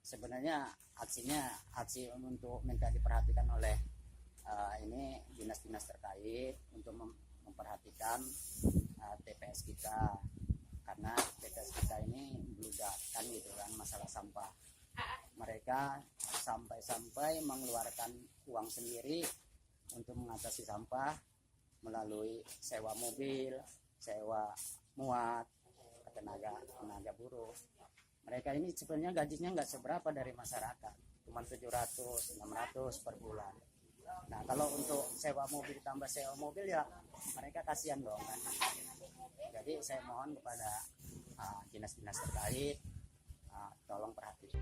Sebenarnya aksi untuk minta diperhatikan oleh ini dinas-dinas terkait untuk memperhatikan TPS kita, karena TPS kita ini meludak kan gitu kan masalah sampah. Mereka sampai mengeluarkan uang sendiri untuk mengatasi sampah melalui sewa mobil, sewa muat, tenaga buruh. Mereka ini sebenarnya gajinya nggak seberapa dari masyarakat, cuma 700-600 per bulan. Nah kalau untuk sewa mobil tambah sewa mobil ya mereka kasihan dong kan. Jadi saya mohon kepada dinas-dinas terkait tolong perhatikan.